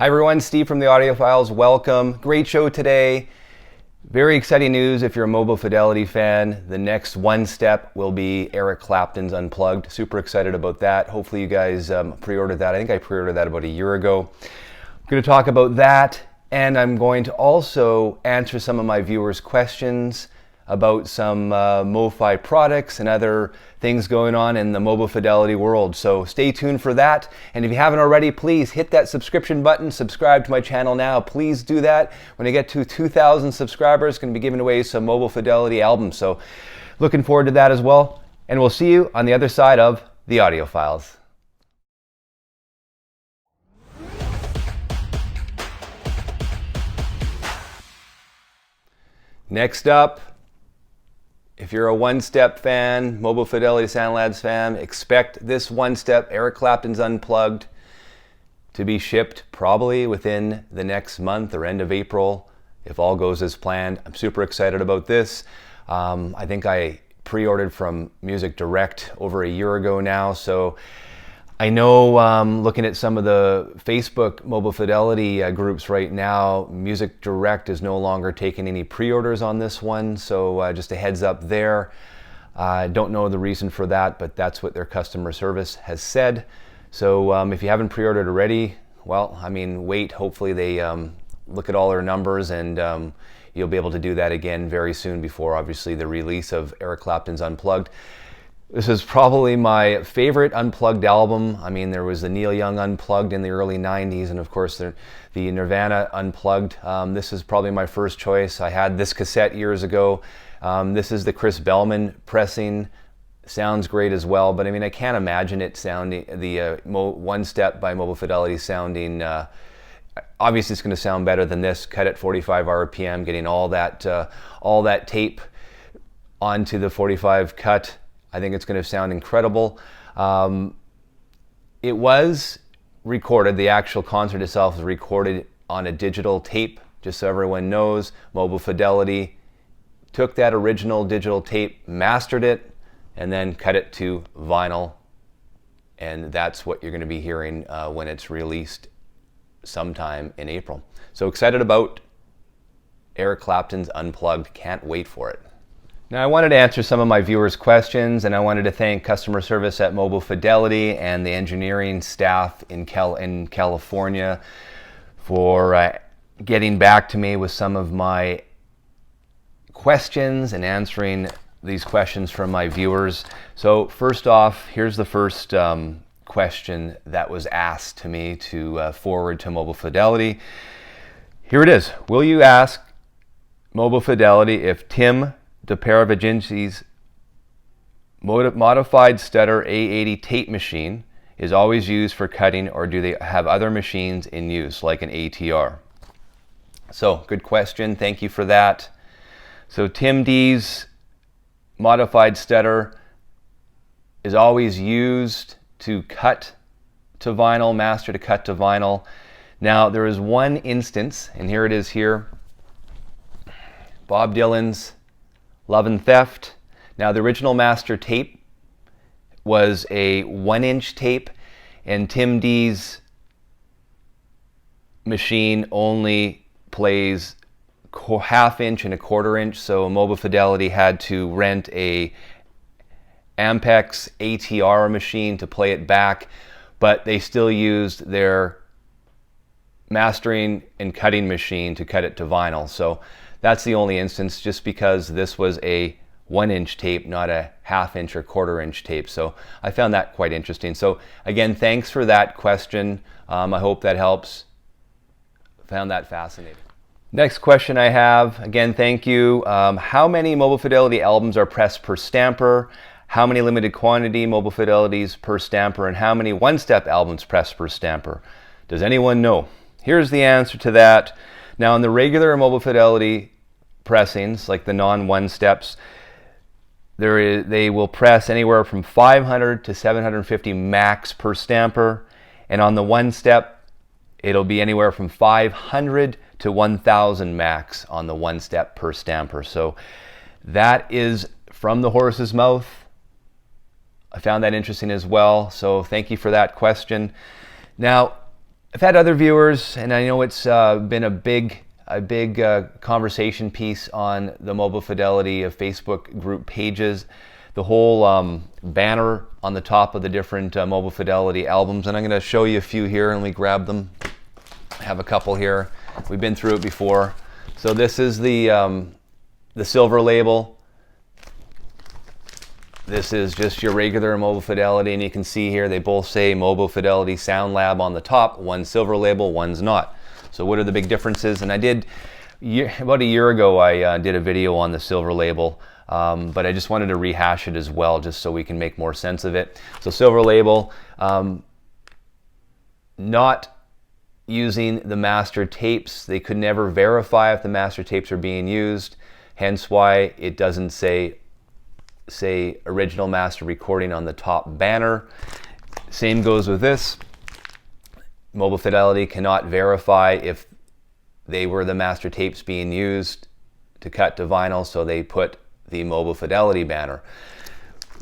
Hi everyone, Steve from the Audiophiles. Welcome. Great show today. Very exciting news if you're a Mobile Fidelity fan. The next one step will be Eric Clapton's Unplugged. Super excited about that. Hopefully you guys pre-ordered that. I think I pre-ordered that about a year ago. I'm going to talk about that, and I'm going to also answer some of my viewers' questions about some MOFI products and other things going on in the Mobile Fidelity world. So stay tuned for that. And if you haven't already, please hit that subscription button, subscribe to my channel now. Please do that. When I get to 2,000 subscribers, going to be giving away some Mobile Fidelity albums. So looking forward to that as well. And we'll see you on the other side of the Audiophiles. Next up, if you're a one-step fan, Mobile Fidelity Sound Labs fan, expect this one-step Eric Clapton's Unplugged to be shipped probably within the next month or end of April, if all goes as planned. I'm super excited about this. I think I pre-ordered from Music Direct over a year ago now, so I know looking at some of the Facebook Mobile Fidelity groups right now, Music Direct is no longer taking any pre-orders on this one, so just a heads up there. I don't know the reason for that, but that's what their customer service has said. So if you haven't pre-ordered already, well, I mean, wait. Hopefully they look at all their numbers, and you'll be able to do that again very soon before, obviously, the release of Eric Clapton's Unplugged. This is probably my favorite Unplugged album. I mean, there was the Neil Young Unplugged in the early 90s, and of course the Nirvana Unplugged. This is probably my first choice. I had this cassette years ago. This is the Chris Bellman pressing. Sounds great as well, but I mean, I can't imagine it sounding, the One Step by Mobile Fidelity sounding, obviously it's going to sound better than this, cut at 45 RPM, getting all that tape onto the 45 cut. I think it's going to sound incredible. It was recorded, the actual concert itself was recorded on a digital tape, just so everyone knows. Mobile Fidelity took that original digital tape, mastered it, and then cut it to vinyl. And that's what you're going to be hearing when it's released sometime in April. So excited about Eric Clapton's Unplugged. Can't wait for it. Now, I wanted to answer some of my viewers' questions, and I wanted to thank customer service at Mobile Fidelity and the engineering staff in California for getting back to me with some of my questions and answering these questions from my viewers. So first off, here's the first question that was asked to me to forward to Mobile Fidelity. Here it is. Will you ask Mobile Fidelity if Tim Dept modified Studer A80 tape machine is always used for cutting, or do they have other machines in use like an ATR? So good question, thank you for that. So Tim D's modified Studer is always used to cut to vinyl, master to cut to vinyl. Now there is one instance, and here it is here, Bob Dylan's Love and Theft. Now the original master tape was a 1-inch tape, and Tim D's machine only plays half-inch and a quarter-inch, so Mobile Fidelity had to rent a Ampex ATR machine to play it back, but they still used their mastering and cutting machine to cut it to vinyl. So that's the only instance, just because this was a 1-inch tape, not a half-inch or quarter-inch tape. So I found that quite interesting. So again, thanks for that question. I hope that helps. Found that fascinating. Next question I have, again, thank you. How many Mobile Fidelity albums are pressed per stamper? How many limited quantity Mobile Fidelities per stamper? And how many one-step albums pressed per stamper? Does anyone know? Here's the answer to that. Now, in the regular Mobile Fidelity pressings, like the non-one steps, they will press anywhere from 500 to 750 max per stamper, and on the one step, it'll be anywhere from 500 to 1,000 max on the one step per stamper. So that is from the horse's mouth. I found that interesting as well, so thank you for that question. Now, I've had other viewers, and I know it's been a big conversation piece on the Mobile Fidelity Facebook group pages. The whole banner on the top of the different Mobile Fidelity albums, and I'm going to show you a few here, and we grab them. I have a couple here. We've been through it before. So this is the silver label. This is just your regular Mobile Fidelity, and you can see here they both say Mobile Fidelity Sound Lab on the top. One's silver label, one's not. So what are the big differences? And I did, about a year ago, I did a video on the silver label, but I just wanted to rehash it as well, just so we can make more sense of it. So silver label, not using the master tapes. They could never verify if the master tapes are being used, hence why it doesn't say original master recording on the top banner. Same goes with this. Mobile Fidelity cannot verify if they were the master tapes being used to cut to vinyl, so they put the Mobile Fidelity banner.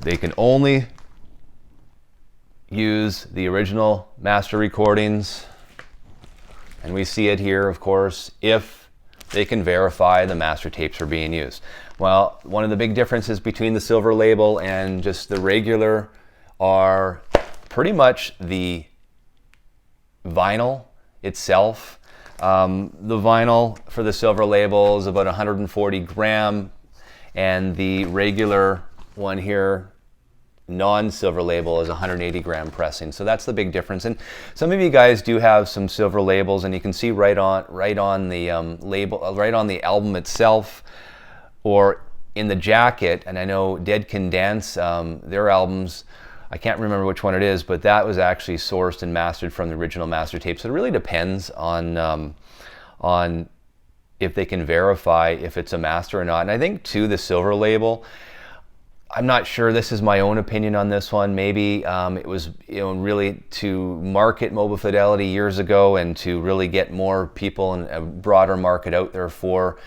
They can only use the original master recordings, and we see it here, of course, if they can verify the master tapes are being used. Well, one of the big differences between the silver label and just the regular are pretty much the vinyl itself. The vinyl for the silver label is about 140 gram, and the regular one here, non-silver label, is 180 gram pressing. So that's the big difference. And some of you guys do have some silver labels, and you can see right on the label, right on the album itself, or in the jacket. And I know Dead Can Dance, their albums, I can't remember which one it is, but that was actually sourced and mastered from the original master tape. So it really depends on if they can verify if it's a master or not. And I think too, the silver label, I'm not sure, this is my own opinion on this one. Maybe it was, really to market Mobile Fidelity years ago and to really get more people and a broader market out there for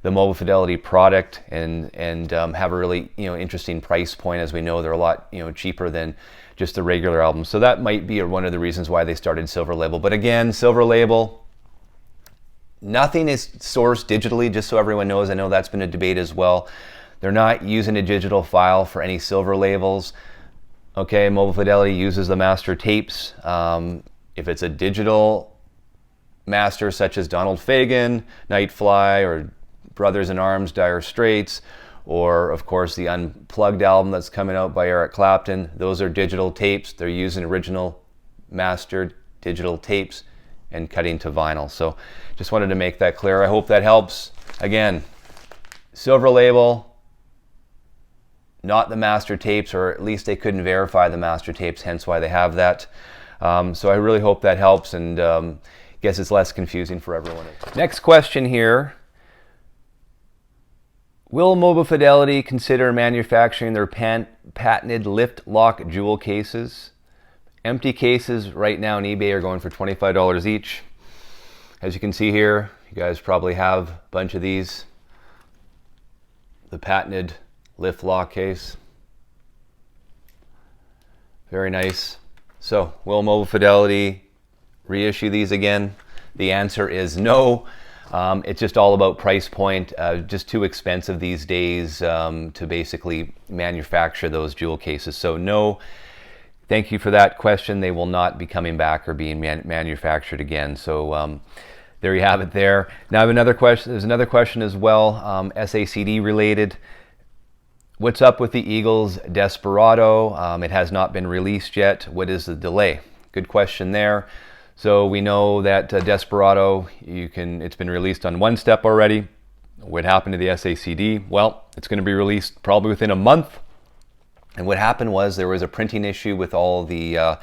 the Mobile Fidelity product, and have a really interesting price point. As we know, they're a lot cheaper than just the regular album. So that might be one of the reasons why they started silver label. But again, silver label, nothing is sourced digitally, just so everyone knows. I know that's been a debate as well. They're not using a digital file for any silver labels. Okay, Mobile Fidelity uses the master tapes. If it's a digital master such as Donald Fagen, Nightfly, or Brothers in Arms, Dire Straits, or of course the Unplugged album that's coming out by Eric Clapton, those are digital tapes. They're using original mastered digital tapes and cutting to vinyl. So just wanted to make that clear. I hope that helps. Again, silver label, not the master tapes, or at least they couldn't verify the master tapes, hence why they have that. So I really hope that helps, and guess it's less confusing for everyone. Next question here. Will Mobile Fidelity consider manufacturing their patented lift lock jewel cases? Empty cases right now on eBay are going for $25 each. As you can see here, you guys probably have a bunch of these. The patented lift lock case. Very nice. So, will Mobile Fidelity reissue these again? The answer is no. It's just all about price point. Just too expensive these days to basically manufacture those jewel cases. So no, thank you for that question. They will not be coming back or being manufactured again. So there you have it there. Now I have another question. There's another question as well, SACD related. What's up with the Eagles Desperado? It has not been released yet. What is the delay? Good question there. So we know that Desperado, it's been released on One Step already. What happened to the SACD? Well, it's going to be released probably within a month. And what happened was there was a printing issue with all the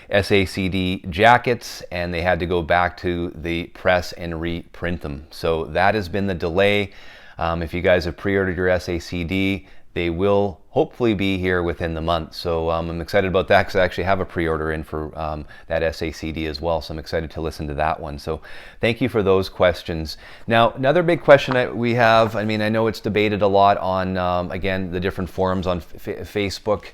SACD jackets, and they had to go back to the press and reprint them. So that has been the delay. If you guys have pre-ordered your SACD, they will hopefully be here within the month. So I'm excited about that, because I actually have a pre-order in for that SACD as well. So I'm excited to listen to that one. So thank you for those questions. Now, another big question that we have, I mean, I know it's debated a lot on, again, the different forums on Facebook.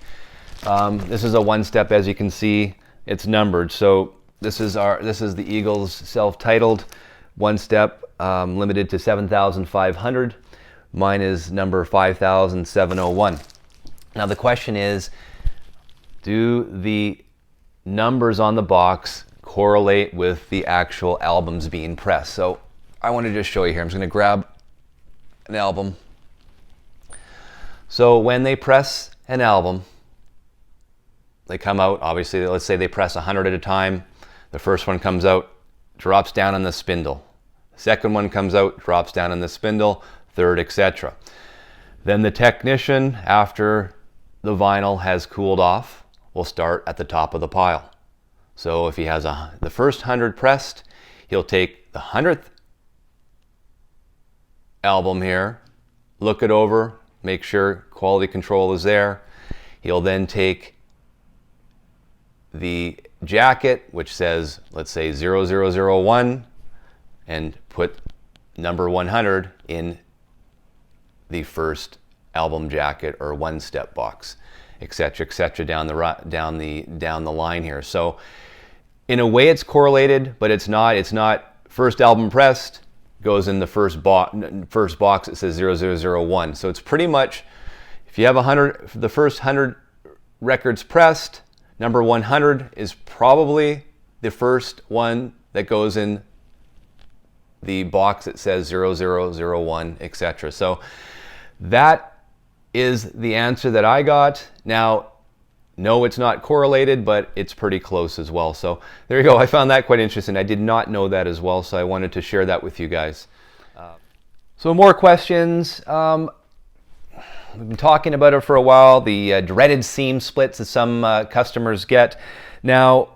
This is a One Step, as you can see. It's numbered. So this is the Eagles self-titled one-step, limited to 7,500. Mine is number 5,701. Now the question is, do the numbers on the box correlate with the actual albums being pressed? So I want to just show you here. I'm just going to grab an album. So when they press an album, they come out, obviously, let's say they press 100 at a time. The first one comes out, drops down on the spindle. The second one comes out, drops down on the spindle, third, etc. Then the technician, after the vinyl has cooled off, will start at the top of the pile. So if he has the first 100 pressed, he'll take the 100th album here, look it over, make sure quality control is there. He'll then take the jacket, which says, let's say 0001, and put number 100 in the first album jacket or one-step box, etc., down the line here. So in a way it's correlated, but it's not. It's not first album pressed goes in the first box that says 0001. So it's pretty much, if you have 100, the first 100 records pressed, number 100 is probably the first one that goes in the box that says 0001, etc. So that is the answer that I got. Now, no, it's not correlated, but it's pretty close as well. So there you go. I found that quite interesting. I did not know that as well, so I wanted to share that with you guys. So more questions. We've been talking about it for a while, the dreaded seam splits that some customers get. Now,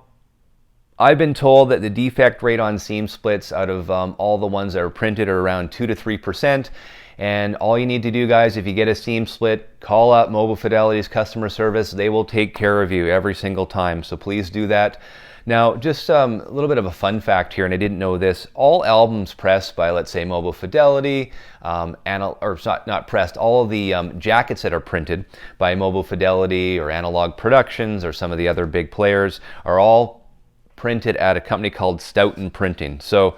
I've been told that the defect rate on seam splits out of all the ones that are printed are around 2 to 3%. And all you need to do, guys, if you get a seam split, call up Mobile Fidelity's customer service. They will take care of you every single time. So please do that. Now, just a little bit of a fun fact here, and I didn't know this. All albums pressed by, let's say, Mobile Fidelity, not pressed, all of the jackets that are printed by Mobile Fidelity or Analog Productions or some of the other big players are all printed at a company called Studer Printing. So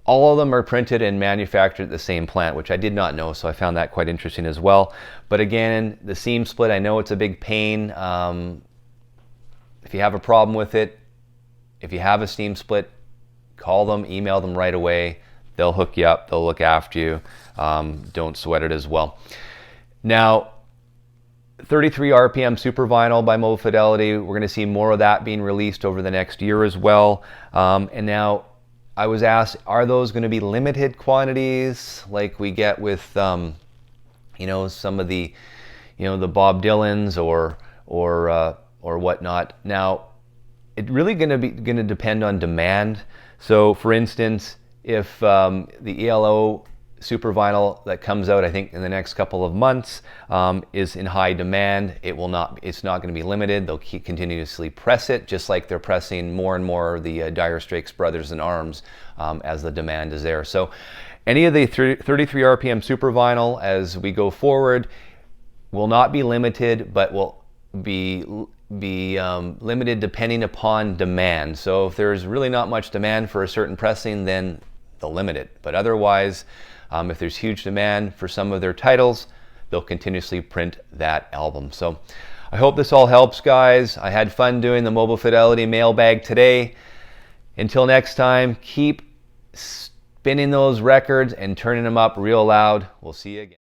all of them are printed and manufactured at the same plant, which I did not know, so I found that quite interesting as well. But again, the seam split, I know it's a big pain. If you have a problem with it, if you have a seam split, call them, email them right away. They'll hook you up, they'll look after you. Don't sweat it as well. Now, 33 RPM Super Vinyl by Mobile Fidelity, we're going to see more of that being released over the next year as well. And now, I was asked, are those going to be limited quantities like we get with, you know, some of the, you know, the Bob Dylans or whatnot? Now, it's really going to depend on demand. So, for instance, if the ELO Super Vinyl that comes out, I think in the next couple of months, is in high demand, it's not going to be limited. They'll continuously press it, just like they're pressing more and more of the Dire Straits Brothers in Arms as the demand is there. So any of the 33 RPM Super Vinyl as we go forward will not be limited, but will be limited depending upon demand. So if there's really not much demand for a certain pressing, then they'll limit it. But otherwise, if there's huge demand for some of their titles, they'll continuously print that album. So I hope this all helps, guys. I had fun doing the Mobile Fidelity mailbag today. Until next time, keep spinning those records and turning them up real loud. We'll see you again.